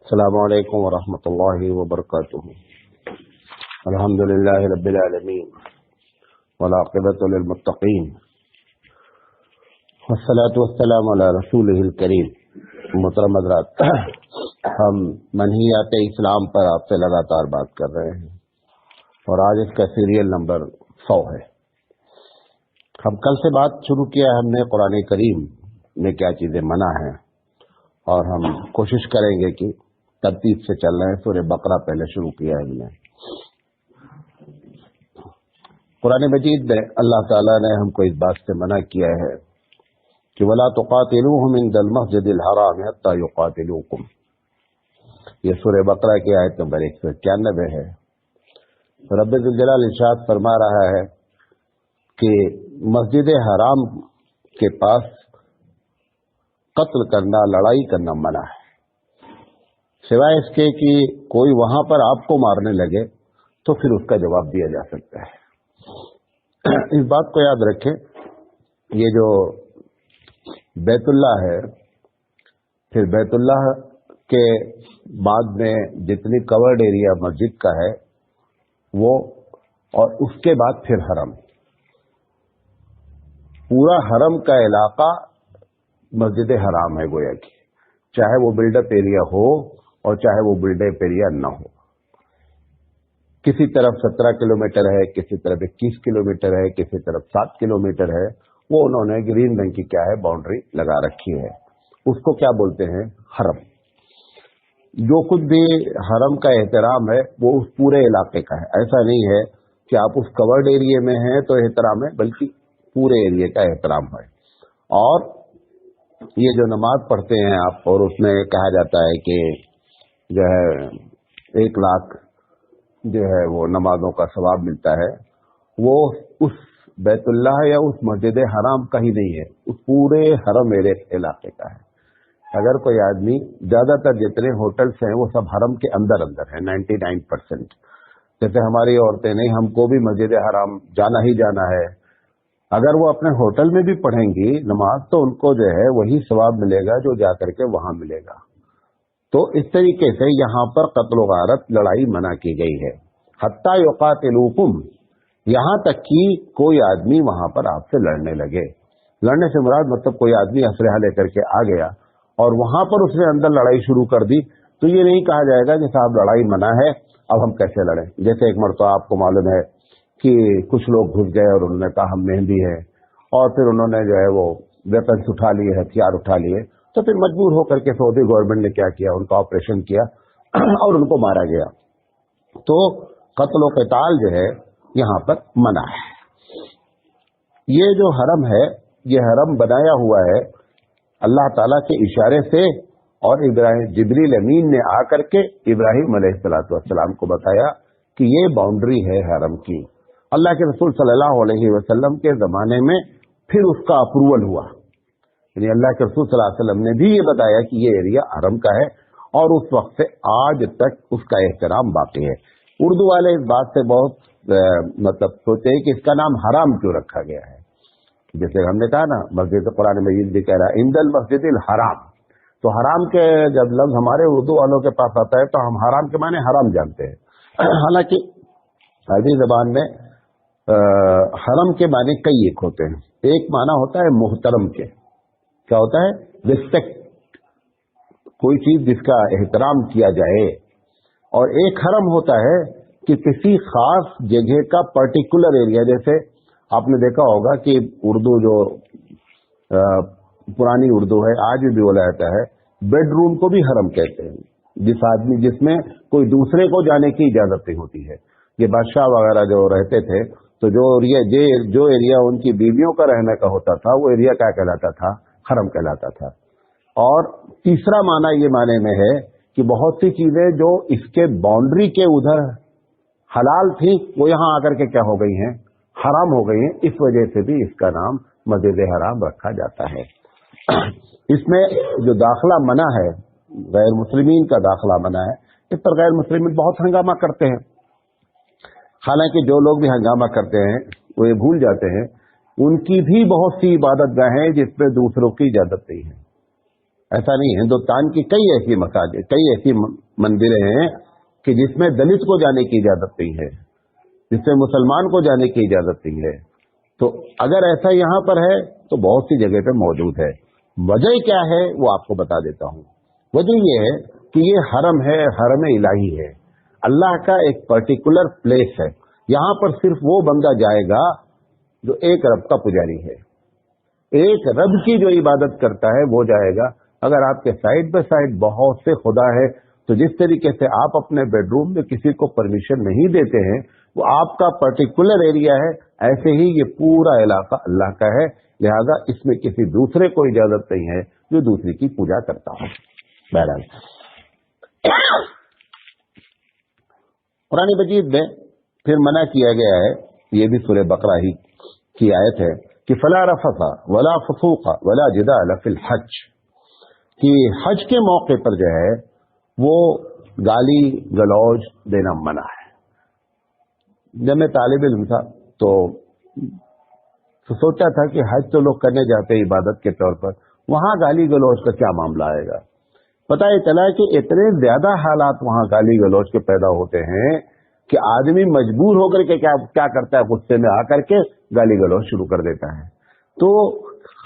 السلام علیکم ورحمۃ اللہ وبرکاتہ۔ الحمد للہ رب العالمین والعاقبۃ للمتقین والصلاۃ والسلام علی رسولہ الکریم۔ محترم حضرات، ہم منہیات اسلام پر آپ سے لگاتار بات کر رہے ہیں اور آج اس کا سیریل نمبر 100 ہے۔ ہم کل سے بات شروع کیا، ہم نے قرآن کریم میں کیا چیزیں منع ہیں، اور ہم کوشش کریں گے کہ ترتیب سے چل رہے ہیں۔ سورہ بقرہ پہلے شروع کیا ہے ہم نے۔ قرآن مجید میں اللہ تعالیٰ نے ہم کو اس بات سے منع کیا ہے کہ وَلَا تُقَاتِلُوهُمْ عِنْدَ الْمَسْجِدِ الْحَرَامِ حَتَّى يُقَاتِلُوكُمْ۔ یہ سورہ بقرہ کی آیت نمبر 191 ہے۔ رب ذوالجلال ارشاد فرما رہا ہے کہ مسجد حرام کے پاس قتل کرنا، لڑائی کرنا منع ہے، سوائے اس کے کہ کوئی وہاں پر آپ کو مارنے لگے تو پھر اس کا جواب دیا جا سکتا ہے۔ اس بات کو یاد رکھیں، یہ جو بیت اللہ ہے، پھر بیت اللہ کے بعد میں جتنی کورڈ ایریا مسجد کا ہے وہ، اور اس کے بعد پھر حرم، پورا حرم کا علاقہ مسجد حرام ہے گویا کہ، چاہے وہ بلڈ اپ ایریا ہو اور چاہے وہ بلڈ اپ ایریا نہ ہو۔ کسی طرف 17 کلومیٹر ہے، کسی طرف 21 کلومیٹر ہے، کسی طرف 7 کلومیٹر ہے، وہ انہوں نے گرین رنگ کی کیا ہے باؤنڈری لگا رکھی ہے، اس کو کیا بولتے ہیں؟ حرم۔ جو کچھ بھی حرم کا احترام ہے وہ اس پورے علاقے کا ہے، ایسا نہیں ہے کہ آپ اس کورڈ ایریا میں ہیں تو احترام ہے، بلکہ پورے ایریا کا احترام ہے۔ اور یہ جو نماز پڑھتے ہیں آپ، اور اس میں کہا جاتا ہے کہ جو ہے 1 لاکھ جو ہے وہ نمازوں کا ثواب ملتا ہے، وہ اس بیت اللہ یا اس مسجد حرام کا ہی نہیں ہے، اس پورے حرم علاقے کا ہے۔ اگر کوئی آدمی، زیادہ تر جتنے ہوٹلس ہیں وہ سب حرم کے اندر ہیں، 99%۔ جیسے ہماری عورتیں نہیں، ہم کو بھی مسجد حرام جانا ہی جانا ہے۔ اگر وہ اپنے ہوٹل میں بھی پڑھیں گی نماز تو ان کو جو ہے وہی ثواب ملے گا جو جا کر کے وہاں ملے گا۔ تو اس طریقے سے یہاں پر قتل و غارت، لڑائی منع کی گئی ہے۔ حتیٰ یقاتلوکم، یہاں تک کہ کوئی آدمی وہاں پر آپ سے لڑنے لگے۔ لڑنے سے مراد مطلب کوئی آدمی اسلحہ لے کر کے آ گیا اور وہاں پر اس نے اندر لڑائی شروع کر دی، تو یہ نہیں کہا جائے گا کہ صاحب لڑائی منع ہے، اب ہم کیسے لڑیں۔ جیسے ایک مرتبہ آپ کو معلوم ہے کہ کچھ لوگ گھس گئے اور انہوں نے کہا ہم مہندی ہیں، اور پھر انہوں نے جو ہے وہ ویپنس اٹھا لیے، ہتھیار اٹھا لیے، تو پھر مجبور ہو کر کے سعودی گورنمنٹ نے کیا کیا، ان کا آپریشن کیا اور ان کو مارا گیا۔ تو قتل و قتال جو ہے یہاں پر منع ہے۔ یہ جو حرم ہے، یہ حرم بنایا ہوا ہے اللہ تعالیٰ کے اشارے سے، اور جبریل امین نے آ کر کے ابراہیم علیہ السلام کو بتایا کہ یہ باؤنڈری ہے حرم کی۔ اللہ کے رسول صلی اللہ علیہ وسلم کے زمانے میں پھر اس کا اپروول ہوا، یعنی اللہ کے رسول صلی اللہ علیہ وسلم نے بھی یہ بتایا کہ یہ ایریا حرم کا ہے، اور اس وقت سے آج تک اس کا احترام باقی ہے۔ اردو والے اس بات سے بہت مطلب سوچے کہ اس کا نام حرام کیوں رکھا گیا ہے۔ جیسے ہم نے کہا نا، مسجد قرآن مجید بھی کہہ رہا ہے عند المسجد الحرام، تو حرام کے جب لفظ ہمارے اردو والوں کے پاس آتا ہے تو ہم حرام کے معنی حرام جانتے ہیں، حالانکہ عربی زبان میں حرم کے معنی کئی ایک ہوتے ہیں۔ ایک معنی ہوتا ہے محترم کے، کیا ہوتا ہے؟ ریسپیکٹ، کوئی چیز جس کا احترام کیا جائے۔ اور ایک حرم ہوتا ہے کہ کسی خاص جگہ کا پرٹیکولر ایریا، جیسے آپ نے دیکھا ہوگا کہ اردو جو پرانی اردو ہے آج بھی بولا جاتا ہے، بیڈ روم کو بھی حرم کہتے ہیں، جس میں کوئی دوسرے کو جانے کی اجازت نہیں ہوتی ہے۔ یہ بادشاہ وغیرہ جو رہتے تھے تو جو ایریا ان کی بیویوں کا رہنے کا ہوتا تھا وہ ایریا کیا کہلاتا تھا؟ حرم کہلاتا تھا۔ اور تیسرا معنی یہ معنی میں ہے کہ بہت سی چیزیں جو اس کے باؤنڈری کے ادھر حلال تھی وہ یہاں آ کر کے کیا ہو گئی ہیں؟ حرام ہو گئی ہیں۔ اس وجہ سے بھی اس کا نام مسجد حرام رکھا جاتا ہے۔ اس میں جو داخلہ منع ہے، غیر مسلمین کا داخلہ منع ہے، اس پر غیر مسلمین بہت ہنگامہ کرتے ہیں۔ حالانکہ جو لوگ بھی ہنگامہ کرتے ہیں وہ یہ بھول جاتے ہیں ان کی بھی بہت سی عبادت گاہیں جس پہ دوسروں کی اجازت نہیں ہے۔ ایسا نہیں. ہندوستان کی کئی ایسی مساجد، کئی ایسی مندریں ہیں کہ جس میں دلت کو جانے کی اجازت نہیں ہے، جس میں مسلمان کو جانے کی اجازت نہیں ہے. تو اگر ایسا یہاں پر ہے تو بہت سی جگہ پہ موجود ہے. وجہ کیا ہے وہ آپ کو بتا دیتا ہوں. وجہ یہ ہے کہ یہ حرم ہے، حرم الہی ہے، اللہ کا ایک پرٹیکولر پلیس ہے. یہاں پر صرف وہ بندہ جائے گا جو ایک رب کا پجاری ہے، ایک رب کی جو عبادت کرتا ہے وہ جائے گا. اگر آپ کے سائڈ بائی سائڈ بہت سے خدا ہے تو جس طریقے سے آپ اپنے بیڈ روم میں کسی کو پرمیشن نہیں دیتے ہیں، وہ آپ کا پرٹیکولر ایریا ہے، ایسے ہی یہ پورا علاقہ اللہ کا ہے. لہذا اس میں کسی دوسرے کو اجازت نہیں ہے جو دوسری کی پوجا کرتا ہو. بہرحال قرآن مجید میں پھر منع کیا گیا ہے، یہ بھی سورہ بقرہ ہی کی آیت ہے کہ فلا رفث ولا فسوق ولا جدال فی الحج، کہ حج کے موقع پر جو ہے وہ گالی گلوچ دینا منع ہے. جب میں طالب علم تھا تو سوچا تھا کہ حج تو لوگ کرنے جاتے ہیں عبادت کے طور پر، وہاں گالی گلوچ کا کیا معاملہ آئے گا. پتہ یہ چلا کہ اتنے زیادہ حالات وہاں گالی گلوچ کے پیدا ہوتے ہیں کہ آدمی مجبور ہو کر کے کیا کرتا ہے، غصے میں آ کر کے گالی گلوچ شروع کر دیتا ہے. تو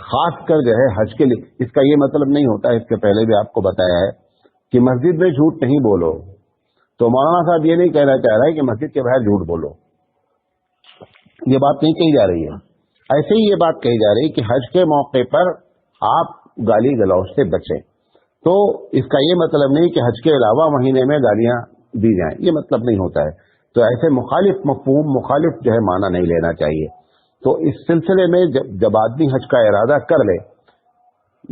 خاص کر جو ہے حج کے لیے، اس کا یہ مطلب نہیں ہوتا، اس کے پہلے بھی آپ کو بتایا ہے کہ مسجد میں جھوٹ نہیں بولو. تو مولانا صاحب یہ نہیں کہنا چاہ رہا ہے کہ مسجد کے باہر جھوٹ بولو، یہ بات نہیں کہی جا رہی ہے. ایسے ہی یہ بات کہی جا رہی ہے کہ حج کے موقع پر آپ گالی گلوچ سے بچیں. تو اس کا یہ مطلب نہیں کہ حج کے علاوہ مہینے میں گالیاں دی جائیں، یہ مطلب نہیں ہوتا ہے. تو ایسے مخالف مفہوم، مخالف جو ہے معنی نہیں لینا چاہیے. تو اس سلسلے میں جب آدمی حج کا ارادہ کر لے،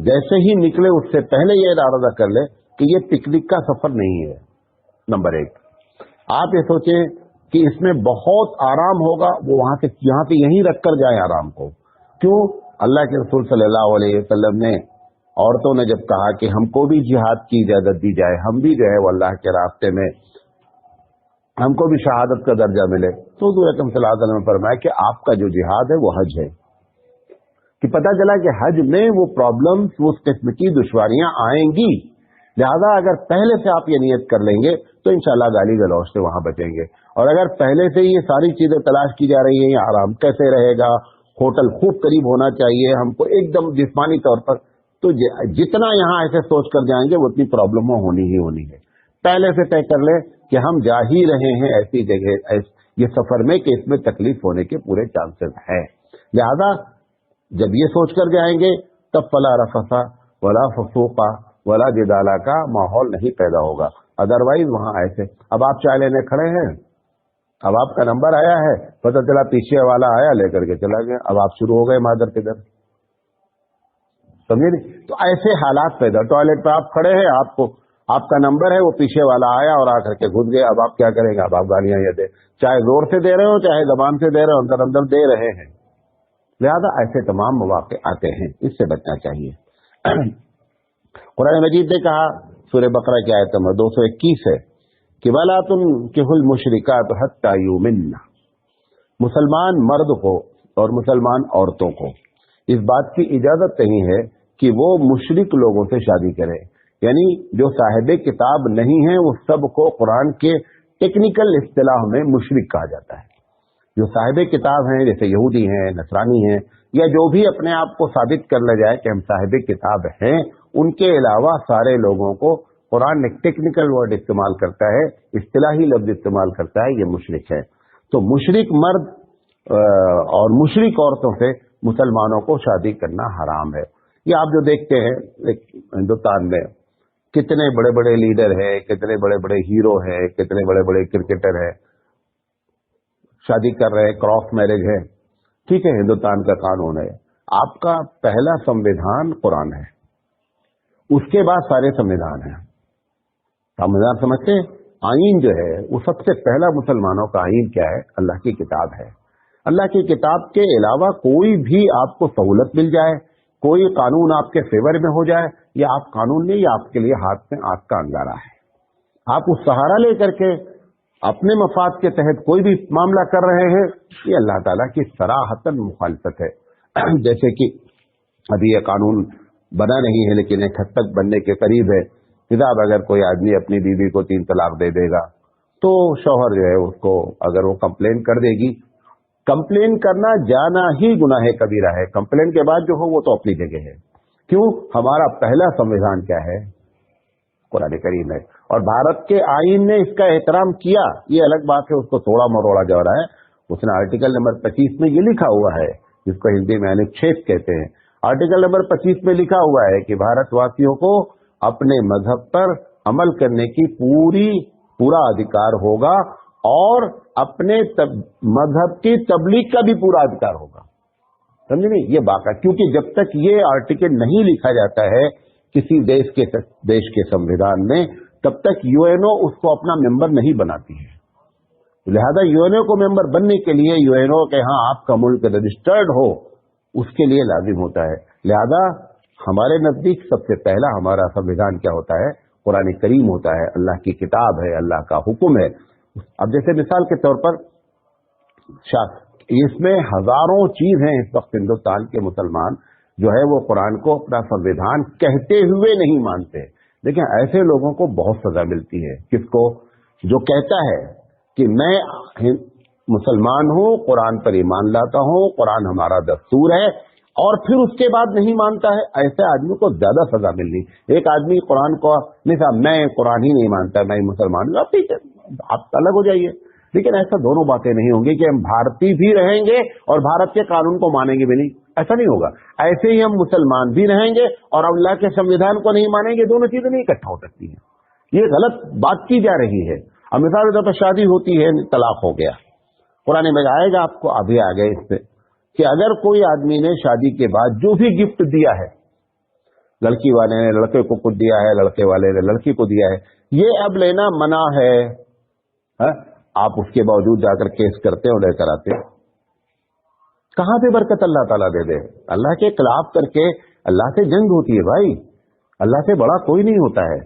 جیسے ہی نکلے اس سے پہلے یہ ارادہ کر لے کہ یہ پکنک کا سفر نہیں ہے. نمبر ایک، آپ یہ سوچیں کہ اس میں بہت آرام ہوگا، وہ وہاں سے یہاں پہ یہیں رکھ کر جائیں آرام کو. کیوں؟ اللہ کے رسول صلی اللہ علیہ وسلم نے عورتوں نے جب کہا کہ ہم کو بھی جہاد کی اجازت دی جائے، ہم بھی جو ہے وہ اللہ کے راستے میں ہم کو بھی شہادت کا درجہ ملے، تو حضور اکرم صلی اللہ علیہ وسلم نے فرمایا کہ آپ کا جو جہاد ہے وہ حج ہے. کہ پتہ چلا کہ حج میں وہ پرابلمز، اس قسم کی دشواریاں آئیں گی. لہذا اگر پہلے سے آپ یہ نیت کر لیں گے تو انشاءاللہ گالی گلوچ سے وہاں بچیں گے. اور اگر پہلے سے یہ ساری چیزیں تلاش کی جا رہی ہیں، یہ آرام کیسے رہے گا، ہوٹل خوب قریب ہونا چاہیے ہم کو ایک دم جسمانی طور پر، تو جتنا یہاں ایسے سوچ کر جائیں گے وہ اتنی پرابلموں ہونی ہی ہونی ہے. پہلے سے طے کر لیں کہ ہم جا ہی رہے ہیں ایسی جگہ یہ سفر میں کہ اس میں تکلیف ہونے کے پورے چانسز ہیں. لہذا جب یہ سوچ کر جائیں گے تب فلا رفث ولا فسوق ولا جدال کا ماحول نہیں پیدا ہوگا. ادروائز وہاں ایسے اب آپ چائے لینے کھڑے ہیں، اب آپ کا نمبر آیا ہے، پتہ چلا پیچھے والا آیا لے کر کے چلا گیا، اب آپ شروع ہو گئے مادر کے در، سمجھے نہیں؟ تو ایسے حالات پیدا. ٹوائلٹ پہ آپ کھڑے ہیں، آپ کا نمبر ہے، وہ پیچھے والا آیا اور آ کر کے گھس گیا، اب آپ کیا کریں گے؟ اب آپ گالیاں یہ دے، چاہے زور سے دے رہے ہو چاہے زبان سے دے رہے ہو، اندر اندر دے رہے ہیں. لہذا ایسے تمام مواقع آتے ہیں، اس سے بچنا چاہیے. قرآن مجید نے کہا سورہ بقرہ کی آیت نمبر 221 ہے کہ وَلَا تُنكِحُوا الْمُشْرِكَاتِ حَتَّى يُؤْمِنَّ، مسلمان مرد کو اور مسلمان عورتوں کو اس بات کی اجازت نہیں ہے کہ وہ مشرک لوگوں سے شادی کرے. یعنی جو صاحب کتاب نہیں ہیں وہ سب کو قرآن کے ٹیکنیکل اصطلاح میں مشرک کہا جاتا ہے. جو صاحب کتاب ہیں جیسے یہودی ہیں، نصرانی ہیں، یا جو بھی اپنے آپ کو ثابت کر لے جائے کہ ہم صاحب کتاب ہیں، ان کے علاوہ سارے لوگوں کو قرآن ایک ٹیکنیکل ورڈ استعمال کرتا ہے، اصطلاحی لفظ استعمال کرتا ہے، یہ مشرک ہے. تو مشرک مرد اور مشرک عورتوں سے مسلمانوں کو شادی کرنا حرام ہے. یہ آپ جو دیکھتے ہیں ہندوستان میں کتنے بڑے بڑے لیڈر ہیں، کتنے بڑے بڑے ہیرو ہیں، کتنے بڑے بڑے کرکٹر ہیں، شادی کر رہے ہیں، کراس میرج ہے، ٹھیک ہے، ہندوستان کا قانون ہے. آپ کا پہلا سمویدھان قرآن ہے، اس کے بعد سارے سمویدھان ہیں. سمویدھان سمجھتے ہیں؟ آئین جو ہے وہ سب سے پہلا مسلمانوں کا آئین کیا ہے؟ اللہ کی کتاب ہے. اللہ کی کتاب کے علاوہ کوئی بھی آپ کو سہولت مل جائے، کوئی قانون آپ کے فیور میں ہو جائے، یہ آپ قانون نہیں، یہ آپ کے لیے ہاتھ میں آگ کا انگارہ ہے. آپ اس سہارا لے کر کے اپنے مفاد کے تحت کوئی بھی معاملہ کر رہے ہیں، یہ اللہ تعالیٰ کی صراحتاً مخالفت ہے. جیسے کہ ابھی یہ قانون बना नहीं है लेकिन एक हद तक बनने के करीब है। किताब अगर कोई आदमी अपनी बीवी को 3 तलाक दे देगा तो शौहर जो है उसको अगर वो कंप्लेन कर देगी, कंप्लेन करना जाना ही गुनाह कबीरा है, कंप्लेन के बाद जो हो वो तो अपनी जगह है। क्यों? हमारा पहला संविधान क्या है? कुरान करीम है, और भारत के आईन ने इसका एहतराम किया, ये अलग बात है, उसको थोड़ा मरोड़ा जा रहा है। उसने आर्टिकल नंबर 25 में ये लिखा हुआ है, जिसको हिंदी में अनुच्छेद कहते हैं। आर्टिकल नंबर 25 में लिखा हुआ है कि भारतवासियों को अपने मजहब पर अमल करने की पूरा अधिकार होगा और अपने मजहब की तबलीग का भी पूरा अधिकार होगा। समझे नहीं? ये बात है, क्योंकि जब तक ये आर्टिकल नहीं लिखा जाता है किसी देश के संविधान में, तब तक यूएनओ उसको अपना मेंबर नहीं बनाती है। लिहाजा यूएनओ को मेंबर बनने के लिए यूएनओ के यहाँ आपका मुल्क रजिस्टर्ड हो, उसके लिए लाजिम होता है। लिहाजा हमारे नजदीक सबसे पहला हमारा संविधान क्या होता है? कुरान करीम होता है, अल्लाह की किताब है, अल्लाह का हुक्म है। अब जैसे मिसाल के तौर पर इसमें हजारों चीज हैं। इस वक्त हिंदुस्तान के मुसलमान जो है वो कुरान को अपना संविधान कहते हुए नहीं मानते, लेकिन ऐसे लोगों को बहुत सजा मिलती है। किसको? जो कहता है कि मैं मुसलमान हूं, कुरान पर ईमान लाता हूं, कुरान हमारा दस्तूर है, और फिर उसके बाद नहीं मानता है, ऐसे आदमी को ज्यादा सजा मिलनी। एक आदमी कुरान को नहीं साहब मैं कुरान ही नहीं मानता, मैं मुसलमान हूं, ठीक है आप अलग हो जाइए, लेकिन ऐसा दोनों बातें नहीं होंगी कि हम भारतीय भी रहेंगे और भारत के कानून को मानेंगे भी नहीं, ऐसा नहीं होगा। ऐसे ही हम मुसलमान भी रहेंगे और अल्लाह के संविधान को नहीं मानेंगे, दोनों चीजें नहीं इकट्ठा हो सकती हैं। ये गलत बात की जा रही है। अब मिसाल के तौर पर शादी होती है, तलाक हो गया, कुरान में आएगा आपको, अभी आ गए इस पे कि अगर कोई आदमी ने शादी के बाद जो भी गिफ्ट दिया है, लड़की वाले ने लड़के को कुछ दिया है, लड़के वाले ने लड़की को दिया है, ये अब लेना मना है, आप उसके बावजूद जाकर केस करते और लेकर आते। कहां पे बरकत अल्लाह ताला दे दे? अल्लाह के खिलाफ करके अल्लाह से जंग होती है भाई, अल्लाह से बड़ा कोई नहीं होता है।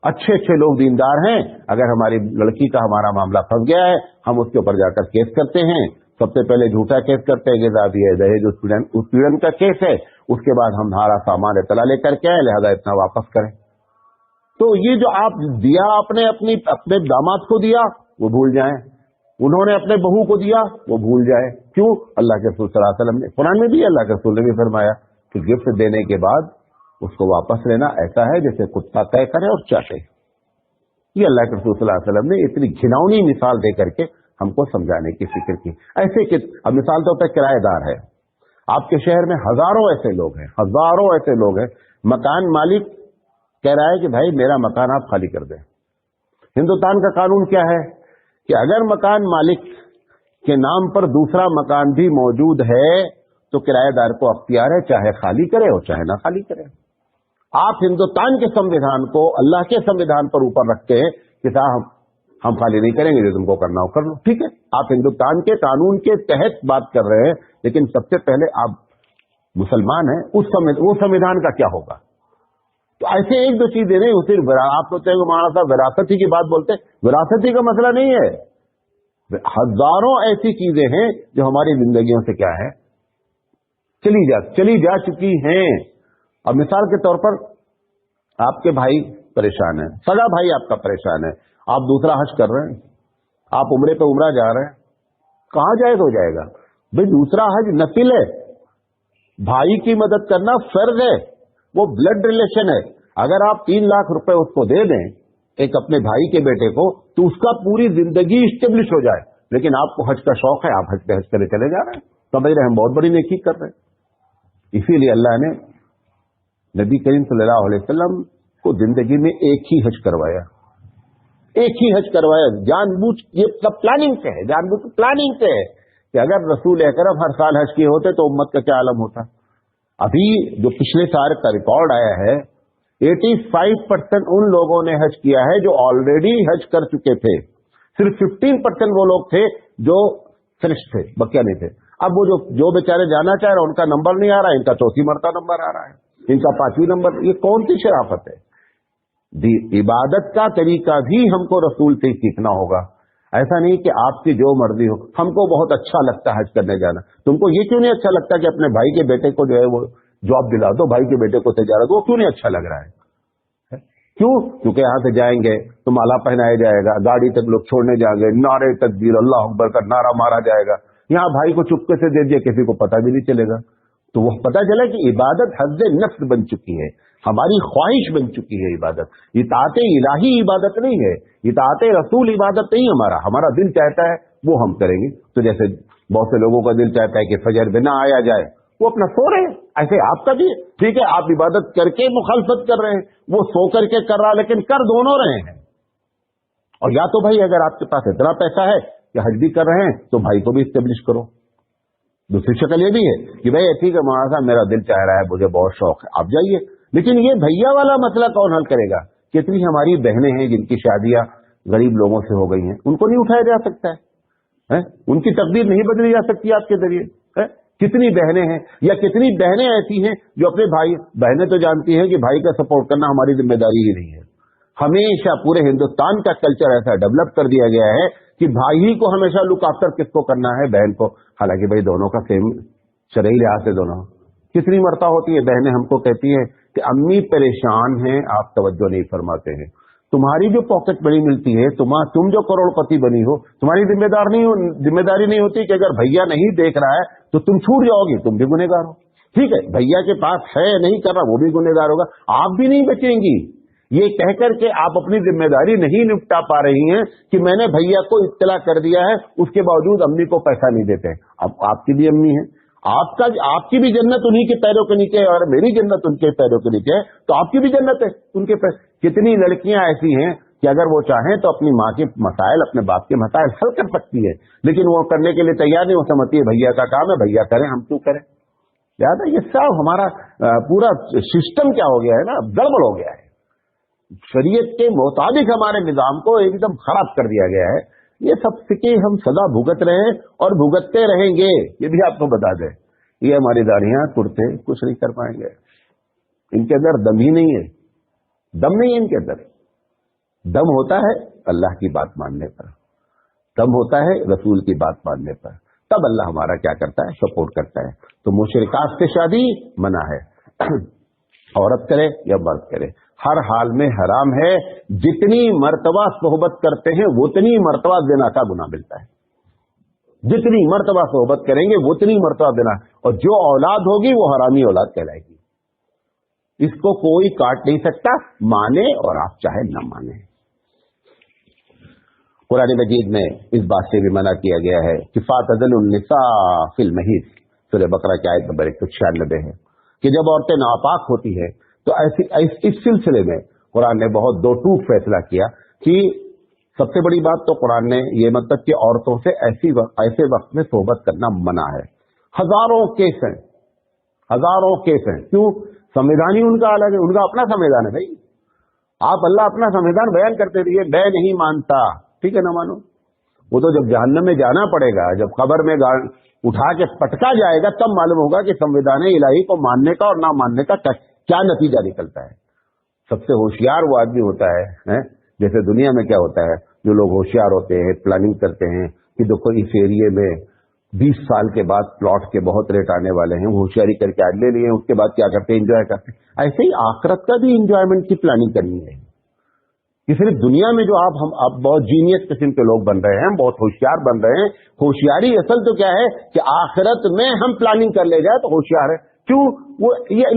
अच्छे अच्छे लोग दीनदार हैं, अगर हमारी लड़की का हमारा मामला फंस गया है, हम उसके ऊपर जाकर केस करते हैं। सबसे पहले झूठा केस करते हैं कि साहब ये दहेज उत्पीड़न का केस है, उसके बाद हम हमारा सामान इतला लेकर के आए, लिहाजा इतना वापस करें। तो ये जो आप दिया आपने अपने दामाद को दिया वो भूल जाएं, उन्होंने अपने बहू को दिया वो भूल जाए। क्यों? अल्लाह के रसूल सल्लल्लाहु अलैहि वसल्लम ने, कुरान में भी अल्लाह के रसूल ने भी फरमाया कि गिफ्ट देने के बाद उसको वापस लेना ऐसा है जैसे कुत्ता तय करे और चाटे। ये अल्लाह के रसूल सल्लल्लाहु अलैहि वसल्लम ने इतनी घिनौनी मिसाल दे करके हमको समझाने की फिक्र की। ऐसे कि अब मिसाल तौर पर किराएदार है, आपके शहर में हजारों ऐसे लोग हैं, मकान मालिक कह रहा है कि भाई मेरा मकान आप खाली कर दें। हिंदुस्तान का कानून क्या है कि अगर मकान मालिक के नाम पर दूसरा मकान भी मौजूद है तो किराएदार को अख्तियार है, चाहे खाली करे और चाहे ना खाली करे। आप हिंदुस्तान के संविधान को अल्लाह के संविधान पर ऊपर रखते हैं कि साहब हम खाली नहीं करेंगे, जो तुमको करना हो कर लो, ठीक है। आप हिंदुस्तान के कानून के तहत बात कर रहे हैं, लेकिन सबसे पहले आप मुसलमान हैं, वो संविधान का क्या होगा? तो ऐसे एक दो चीजें नहीं, उसे आप सोचते हैं महाराज साहब विरासती की बात बोलते हैं, विरासती का मसला नहीं है। हजारों ऐसी चीजें हैं जो हमारी जिंदगियों से क्या है चली जा चुकी हैं। अब मिसाल के तौर पर आपके भाई परेशान है, सगा भाई आपका परेशान है, आप दूसरा हज कर रहे हैं, आप उम्रे पे उम्रा जा रहे हैं, कहां जायज हो जाएगा भाई? दूसरा हज नफिल है, भाई की मदद करना फर्ज है, वो ब्लड रिलेशन है। अगर आप 3 लाख रुपए उसको दे दें एक अपने भाई के बेटे को, तो उसका पूरी जिंदगी स्टेब्लिश हो जाए। लेकिन आपको हज का शौक है, आप हज पे हज करे चले जा रहे हैं, समझ रहे हैं हम बहुत बड़ी नेकी कर रहे हैं। इसीलिए अल्लाह ने नबी करीम सल्लल्लाहु अलैहि वसल्लम को जिंदगी में एक ही हज करवाया, जानबूझ, ये सब प्लानिंग से है, जानबूझ प्लानिंग से है कि अगर रसूल अकरम हर साल हज किए होते तो उम्मत का क्या आलम होता। अभी जो पिछले साल का रिकॉर्ड आया है, 85% उन लोगों ने हज किया है जो ऑलरेडी हज कर चुके थे, सिर्फ 15% वो लोग थे जो फिनिश थे, बकिया नहीं थे। अब वो जो बेचारे जाना चाह रहे हैं उनका नंबर नहीं आ रहा है, इनका चौथी मरता नंबर आ रहा है, इनका 5वीं नंबर। ये कौन सी शराफत है? इबादत का तरीका भी हमको रसूल से सीखना होगा। ऐसा नहीं कि आपकी जो मर्जी हो, हमको बहुत अच्छा लगता है हज करने जाना, तुमको ये क्यों नहीं अच्छा लगता कि अपने भाई के बेटे को जो है वो जॉब दिला दो भाई के बेटे को तजारत, वो क्यों नहीं अच्छा लग रहा है? क्यों? क्योंकि यहाँ से जाएंगे तो माला पहनाया जाएगा, गाड़ी तक लोग छोड़ने जाएंगे, नारे तकबीर अल्लाह अकबर का नारा मारा जाएगा। यहाँ भाई को चुपके से दे दिया, किसी को पता भी नहीं चलेगा। तो वो पता चला कि इबादत हद नफ्स बन चुकी है, हमारी ख्वाहिश बन चुकी है इबादत। इताअत इलाही इबादत नहीं है, इताअत रसूल इबादत नहीं। हमारा दिल चाहता है वो हम करेंगे। तो जैसे बहुत से लोगों का दिल चाहता है कि फजर में ना आया जाए, वो अपना सो रहे हैं, ऐसे आपका भी ठीक है, आप इबादत करके मुखालफत कर रहे हैं, वो सो करके कर रहा, लेकिन कर दोनों रहे हैं। और या तो भाई अगर आपके पास इतना पैसा है कि हज भी कर रहे हैं तो भाई को भी इस्टेब्लिश करो। दूसरी शक्ल ये भी है कि भाई ठीक है मौलाना साहब मेरा दिल चाह रहा है, मुझे बहुत शौक है, आप जाइए। लेकिन ये भैया वाला मसला कौन हल करेगा? कितनी हमारी बहनें हैं जिनकी शादियां गरीब लोगों से हो गई हैं, उनको नहीं उठाया जा सकता है? उनकी तकदीर नहीं बदली जा सकती आपके जरिए है? कितनी बहनें हैं, या कितनी बहनें ऐसी हैं जो अपने भाई, बहनें तो जानती हैं कि भाई का सपोर्ट करना हमारी जिम्मेदारी ही नहीं है। हमेशा पूरे हिंदुस्तान का कल्चर ऐसा डेवलप कर दिया गया है कि भाई ही को हमेशा लुक आफ्टर किसको करना है? बहन को। हालांकि भाई दोनों का सेम शरई लिहाज से दोनों। कितनी मरता होती है बहनें हमको कहती हैं कि अम्मी परेशान हैं, आप तवज्जो नहीं फरमाते हैं। तुम्हारी जो पॉकेट मनी मिलती है, तुम जो करोड़पति बनी हो, तुम्हारी जिम्मेदारी नहीं होती कि अगर भैया नहीं देख रहा है तो तुम छूट जाओगे, तुम भी गुनहगार हो। ठीक है, भैया के पास है, नहीं कर रहा, वो भी गुनहगार होगा, आप भी नहीं बचेंगी। ये कहकर के आप अपनी जिम्मेदारी नहीं निपटा पा रही हैं कि मैंने भैया को इत्तला कर दिया है, उसके बावजूद अम्मी को पैसा नहीं देते। अब आपकी भी अम्मी है, आपकी भी जन्नत उन्हीं के पैरों के नीचे है और मेरी जन्नत उनके पैरों के नीचे है, तो आपकी भी जन्नत है उनके पैर। कितनी लड़कियां ऐसी हैं कि अगर वो चाहें तो अपनी माँ के मसाइल, अपने बाप के मसाइल हल कर सकती है, लेकिन वो करने के लिए तैयार नहीं। वो समझती है भैया का काम है, भैया करें, हम क्यों करें? याद है, ये सब हमारा पूरा सिस्टम क्या हो गया है ना, गड़बड़ हो गया है। शरीयत के मुताबिक हमारे निजाम को एकदम खराब कर दिया गया है। ये सब सिक्के हम सदा भुगत रहे हैं और भुगतते रहेंगे, ये भी आपको बता दें। ये हमारी दाढ़ियां, कुर्ते कुछ नहीं कर पाएंगे, इनके अंदर दम ही नहीं है, दम नहीं है इनके अंदर। दम होता है अल्लाह की बात मानने पर, दम होता है रसूल की बात मानने पर, तब अल्लाह हमारा क्या करता है? सपोर्ट करता है। तो मुशरिकात से शादी मना है, औरत करे या मर्द करे, हर हाल में हराम है। जितनी मर्तबा सोहबत करते हैं उतनी मर्तबा ज़िना का गुनाह मिलता है। जितनी मर्तबा सोहबत करेंगे उतनी मर्तबा ज़िना, और जो औलाद होगी वो हरामी औलाद कहलाएगी। इसको कोई काट नहीं सकता, माने और आप चाहे न माने। कुरान मजीद में इस बात से भी मना किया गया है कि फातज़िलुन निसा फिल महीज़, सूरह बकरा की आयत नंबर 196 है कि जब औरतें नापाक होती है तो इस सिलसिले में कुरान ने बहुत दो टूक फैसला किया कि सबसे बड़ी बात तो कुरान ने ये मतलब कि औरतों से ऐसे वक्त में सोहबत करना मना है। हजारों केस हैं, हजारों केस हैं। क्यों? संविधान ही उनका अलग है, उनका अपना संविधान है। भाई आप अल्लाह अपना संविधान बयान करते रहिए, मैं नहीं मानता, ठीक है ना मानो। वो तो जब जहन्नम में जाना पड़ेगा, जब कब्र में उठा के पटका जाएगा, तब मालूम होगा कि संविधान इलाही को मानने का और ना मानने का क्या नतीजा निकलता है। सबसे होशियार वो आदमी होता है, जैसे दुनिया में क्या होता है, जो लोग होशियार होते हैं, प्लानिंग करते हैं कि देखो इस एरिए में 20 साल के बाद प्लॉट के बहुत रेट आने वाले हैं, होशियारी करके आज ले लिए, उसके बाद क्या करते हैं? एंजॉय करते हैं। ऐसे ही आखिरत का भी एंजॉयमेंट की प्लानिंग करनी है। कि सिर्फ दुनिया में जो आप बहुत जीनियस किस्म के लोग बन रहे हैं, बहुत होशियार बन रहे हैं, होशियारी असल तो क्या है कि आखिरत में हम प्लानिंग कर ले जाए तो होशियार है। क्यों? वो ये